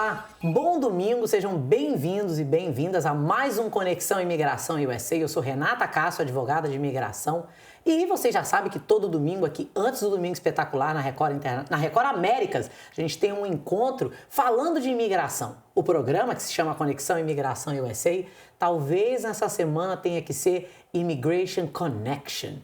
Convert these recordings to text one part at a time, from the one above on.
Olá, bom domingo, sejam bem-vindos e bem-vindas a mais um Conexão Imigração USA. Eu sou Renata Castro, advogada de imigração, e você já sabe que todo domingo aqui, antes do Domingo Espetacular na Record Américas, a gente tem um encontro falando de imigração. O programa, que se chama Conexão Imigração USA, talvez nessa semana tenha que ser Immigration Connection.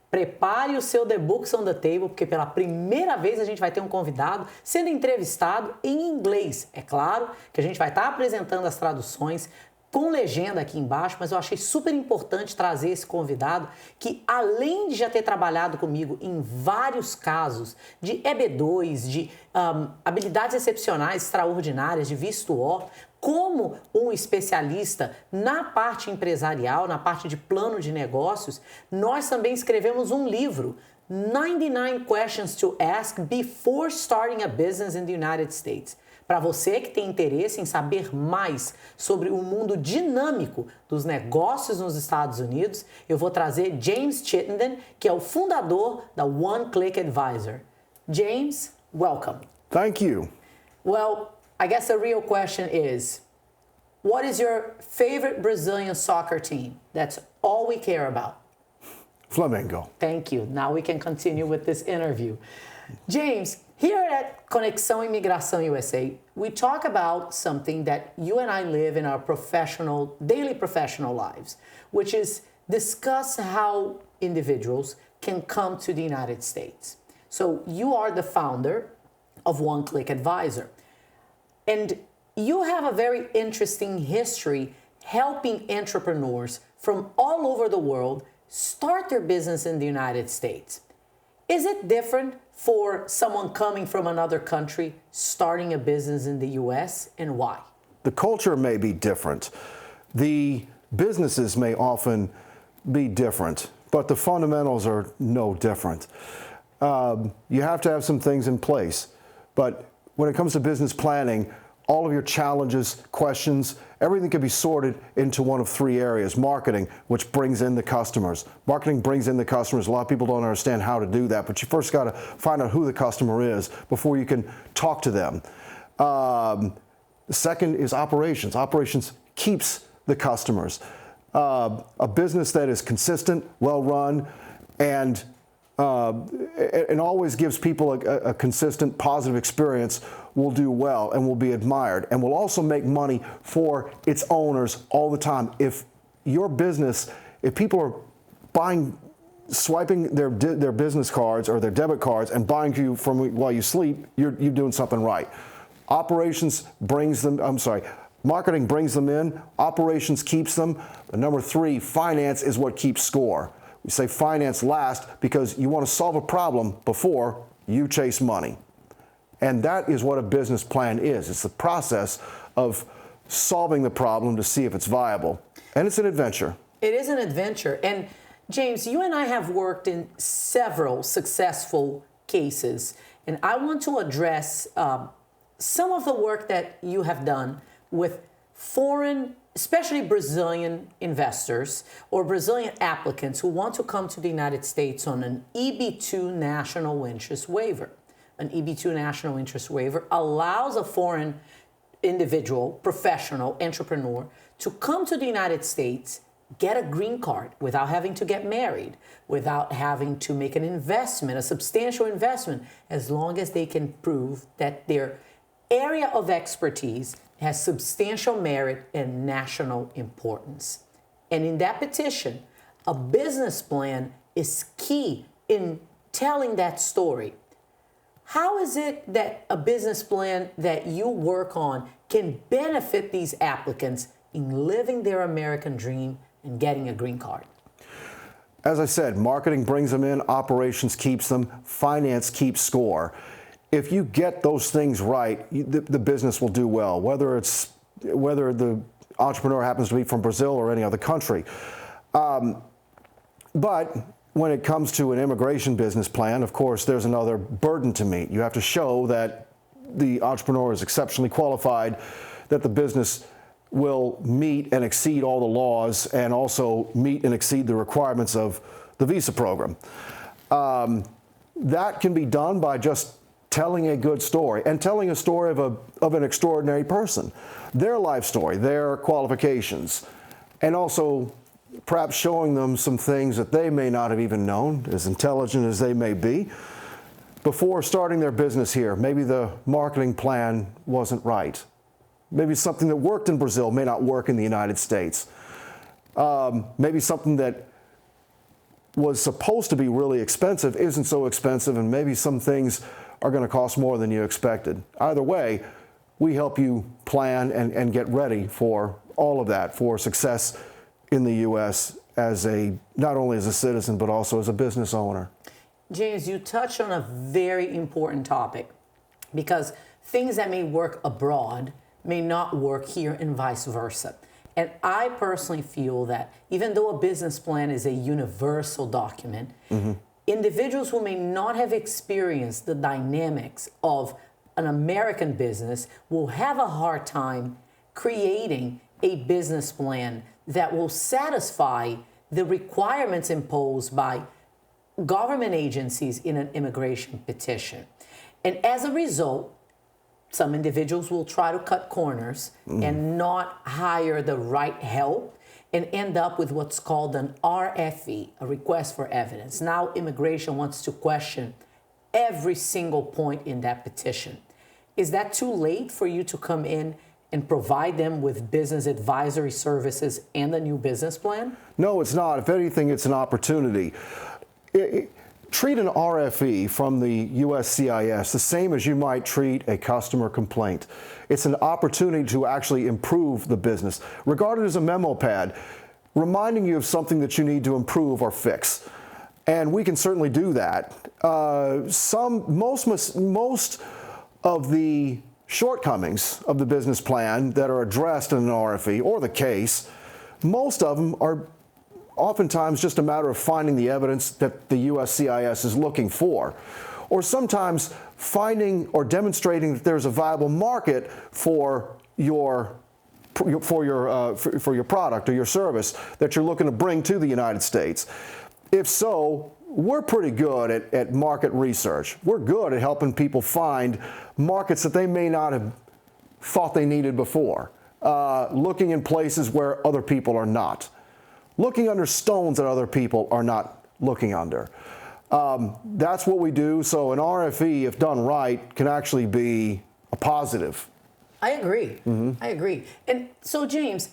Prepare o seu The Books on the Table, porque pela primeira vez a gente vai ter um convidado sendo entrevistado em inglês. É claro que a gente vai estar apresentando as traduções com legenda aqui embaixo, mas eu achei super importante trazer esse convidado que, além de já ter trabalhado comigo em vários casos de EB2, de habilidades excepcionais, extraordinárias, de visto O, como um especialista na parte empresarial, na parte de plano de negócios, nós também escrevemos um livro, 99 Questions to Ask Before Starting a Business in the United States. Para você que tem interesse em saber mais sobre o mundo dinâmico dos negócios nos Estados Unidos, eu vou trazer James Chittenden, que é o fundador da One Click Advisor. James, welcome. Thank you. Well, I guess the real question is, what is your favorite Brazilian soccer team? That's all we care about. Flamengo. Thank you. Now we can continue with this interview. James, here at Conexão Imigração USA, we talk about something that you and I live in our daily professional lives, which is discuss how individuals can come to the United States. So you are the founder of One Click Advisor. And you have a very interesting history helping entrepreneurs from all over the world start their business in the United States. Is it different for someone coming from another country starting a business in the US, and why? The culture may be different. The businesses may often be different, but the fundamentals are no different. You have to have some things in place, but when it comes to business planning, all of your challenges, questions, everything can be sorted into one of three areas. Marketing, which brings in the customers. Marketing brings in the customers. A lot of people don't understand how to do that, but you first got to find out who the customer is before you can talk to them. The second is operations. Operations keeps the customers. A business that is consistent, well-run, and always gives people a consistent, positive experience will do well and will be admired and will also make money for its owners all the time. If your business, if people are swiping their business cards or their debit cards and buying you from while you sleep, you're doing something right. Marketing brings them in, operations keeps them. But number three, finance is what keeps score. We say finance last because you want to solve a problem before you chase money. And that is what a business plan is. It's the process of solving the problem to see if it's viable. And it's an adventure. It is an adventure. And James, you and I have worked in several successful cases. And I want to address some of the work that you have done with foreign, especially Brazilian investors or Brazilian applicants who want to come to the United States on an EB2 national interest waiver. An EB2 national interest waiver allows a foreign individual, professional, entrepreneur to come to the United States, get a green card without having to get married, without having to make an investment, a substantial investment, as long as they can prove that their area of expertise has substantial merit and national importance. And in that petition, a business plan is key in telling that story. How is it that a business plan that you work on can benefit these applicants in living their American dream and getting a green card? As I said, marketing brings them in, operations keeps them, finance keeps score. If you get those things right, the business will do well, whether the entrepreneur happens to be from Brazil or any other country. But when it comes to an immigration business plan, of course, there's another burden to meet. You have to show that the entrepreneur is exceptionally qualified, that the business will meet and exceed all the laws and also meet and exceed the requirements of the visa program. That can be done by just telling a good story and telling a story of an extraordinary person, their life story, their qualifications, and also perhaps showing them some things that they may not have even known, as intelligent as they may be. Before starting their business here, maybe the marketing plan wasn't right. Maybe something that worked in Brazil may not work in the United States. Maybe something that was supposed to be really expensive isn't so expensive, and maybe some things are going to cost more than you expected. Either way, we help you plan and get ready for all of that, for success in the U.S. not only as a citizen, but also as a business owner. James, you touched on a very important topic, because things that may work abroad may not work here and vice versa. And I personally feel that even though a business plan is a universal document, individuals who may not have experienced the dynamics of an American business will have a hard time creating a business plan that will satisfy the requirements imposed by government agencies in an immigration petition. And as a result, some individuals will try to cut corners and not hire the right help and end up with what's called an RFE, a request for evidence. Now immigration wants to question every single point in that petition. Is that too late for you to come in and provide them with business advisory services and a new business plan? No, it's not. If anything, it's an opportunity. Treat an RFE from the USCIS the same as you might treat a customer complaint. It's an opportunity to actually improve the business. Regard it as a memo pad, reminding you of something that you need to improve or fix. And we can certainly do that. Most of the shortcomings of the business plan that are addressed in an RFE or the case, most of them are oftentimes just a matter of finding the evidence that the USCIS is looking for, or sometimes finding or demonstrating that there's a viable market for your product or your service that you're looking to bring to the United States. If so, we're pretty good at market research. We're good at helping people find markets that they may not have thought they needed before, looking in places where other people are not, looking under stones that other people are not looking under. That's what we do. So an RFE, if done right, can actually be a positive. I agree. I agree. And so, James,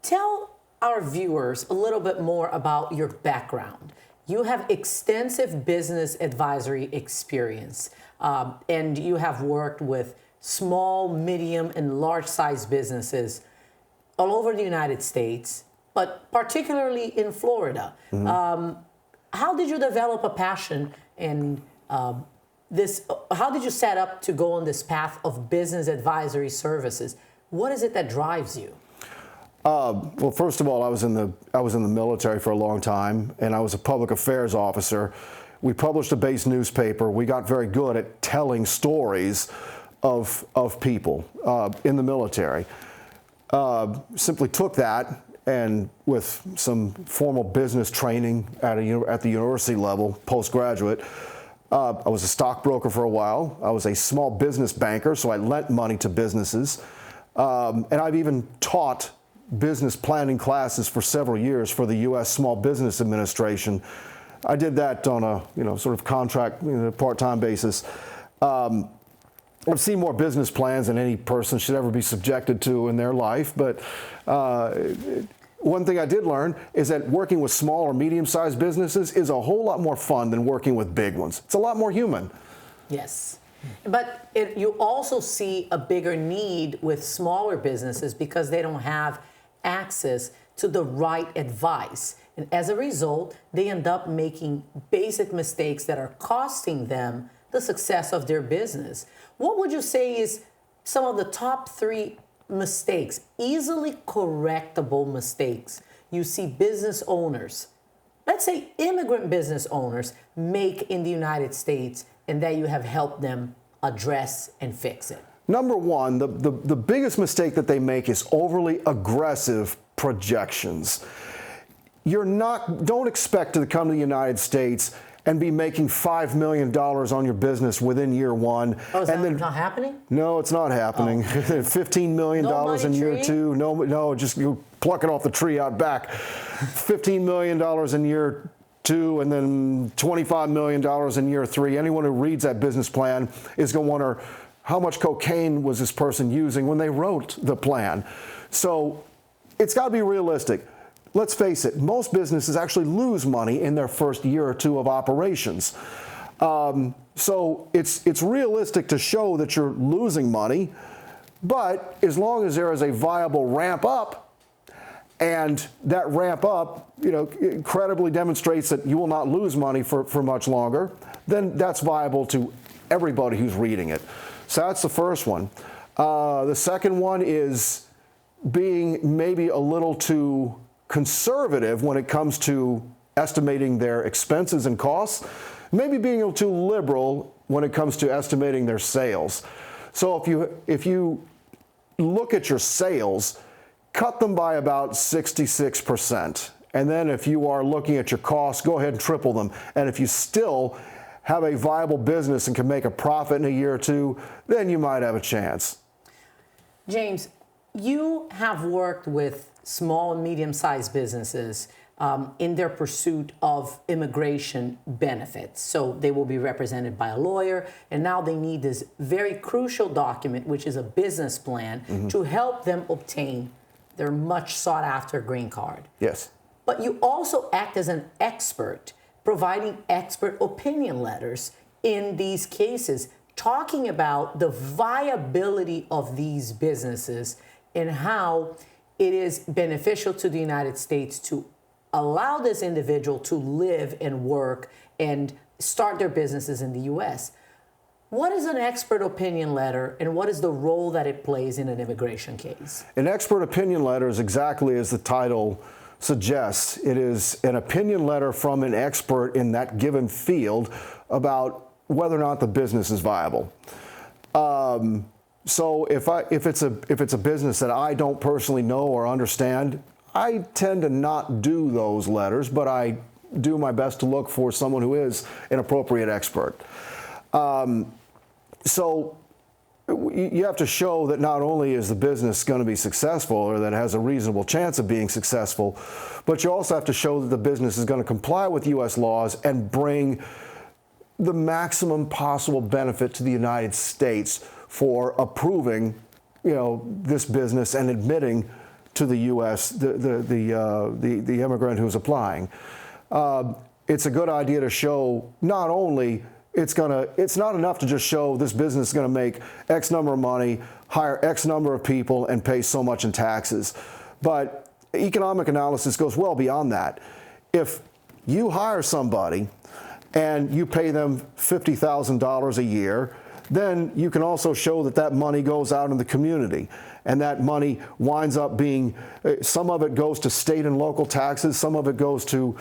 tell our viewers a little bit more about your background. You have extensive business advisory experience, and you have worked with small, medium, and large-sized businesses all over the United States, but particularly in Florida. How did you develop a passion and how did you set up to go on this path of business advisory services? What is it that drives you? Well, first of all, I was in the military for a long time, and I was a public affairs officer. We published a base newspaper. We got very good at telling stories of people in the military. Simply took that, and with some formal business training at the university level, postgraduate, I was a stockbroker for a while. I was a small business banker, so I lent money to businesses. And I've even taught business planning classes for several years for the U.S. Small Business Administration. I did that on a sort of contract, part-time basis. I've seen more business plans than any person should ever be subjected to in their life, but one thing I did learn is that working with small or medium-sized businesses is a whole lot more fun than working with big ones. It's a lot more human. Yes. But you also see a bigger need with smaller businesses because they don't have access to the right advice. And as a result, they end up making basic mistakes that are costing them the success of their business. What would you say is some of the top 3 mistakes, easily correctable mistakes, you see business owners, let's say immigrant business owners, make in the United States, and that you have helped them address and fix it? Number one, the biggest mistake that they make is overly aggressive projections. Don't expect to come to the United States and be making $5 million on your business within year one. Oh, is that not happening? No, it's not happening. Oh. $15 million in year two. No, just you pluck it off the tree out back. $15 million in year two, and then $25 million in year three. Anyone who reads that business plan is going to wonder, how much cocaine was this person using when they wrote the plan? So it's got to be realistic. Let's face it, most businesses actually lose money in their first year or two of operations. So it's realistic to show that you're losing money, but as long as there is a viable ramp up, and that ramp up, credibly demonstrates that you will not lose money for much longer, then that's viable to everybody who's reading it. So that's the first one. The second one is being maybe a little too conservative when it comes to estimating their expenses and costs, maybe being a little too liberal when it comes to estimating their sales. So if you look at your sales, cut them by about 66%. And then if you are looking at your costs, go ahead and triple them. And if you still have a viable business and can make a profit in a year or two, then you might have a chance. James, you have worked with small and medium-sized businesses in their pursuit of immigration benefits. So they will be represented by a lawyer, and now they need this very crucial document, which is a business plan, to help them obtain their much sought-after green card. Yes. But you also act as an expert, providing expert opinion letters in these cases, talking about the viability of these businesses and how it is beneficial to the United States to allow this individual to live and work and start their businesses in the U.S. What is an expert opinion letter, and what is the role that it plays in an immigration case? An expert opinion letter is exactly as the title suggests. It is an opinion letter from an expert in that given field about whether or not the business is viable. So if it's a business that I don't personally know or understand, I tend to not do those letters, but I do my best to look for someone who is an appropriate expert. So you have to show that not only is the business going to be successful, or that it has a reasonable chance of being successful, but you also have to show that the business is going to comply with U.S. laws and bring the maximum possible benefit to the United States for approving, this business and admitting to the U.S. the immigrant who's applying. It's a good idea to show not only it's not enough to just show this business is going to make X number of money, hire X number of people, and pay so much in taxes. But economic analysis goes well beyond that. If you hire somebody and you pay them $50,000 a year, then you can also show that money goes out in the community. And that money winds up being, some of it goes to state and local taxes, some of it goes to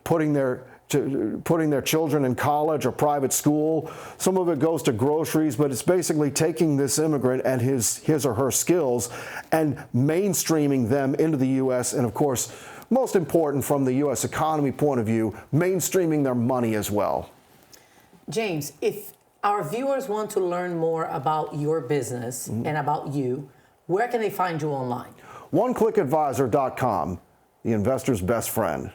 putting their children in college or private school. Some of it goes to groceries, but it's basically taking this immigrant and his or her skills and mainstreaming them into the U.S. And of course, most important from the U.S. economy point of view, mainstreaming their money as well. James, if our viewers want to learn more about your business and about you, where can they find you online? OneClickAdvisor.com, the investor's best friend.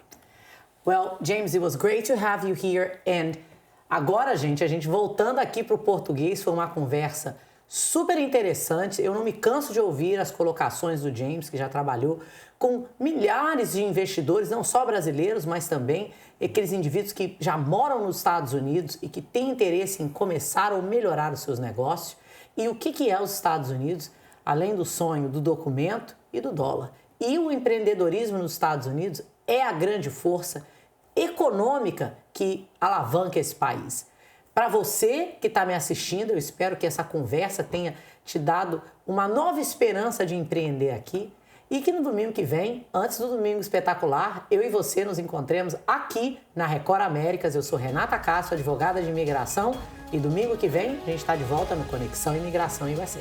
Well, James, it was great to have you here. And agora, a gente voltando aqui para o português, foi uma conversa super interessante. Eu não me canso de ouvir as colocações do James, que já trabalhou com milhares de investidores, não só brasileiros, mas também aqueles indivíduos que já moram nos Estados Unidos e que têm interesse em começar ou melhorar os seus negócios. E o que é os Estados Unidos, além do sonho, do documento e do dólar. E o empreendedorismo nos Estados Unidos é a grande força econômica que alavanca esse país. Para você que está me assistindo, eu espero que essa conversa tenha te dado uma nova esperança de empreender aqui e que no domingo que vem, antes do Domingo Espetacular, eu e você nos encontremos aqui na Record Américas. Eu sou Renata Castro, advogada de imigração, e domingo que vem a gente está de volta no Conexão Imigração USA.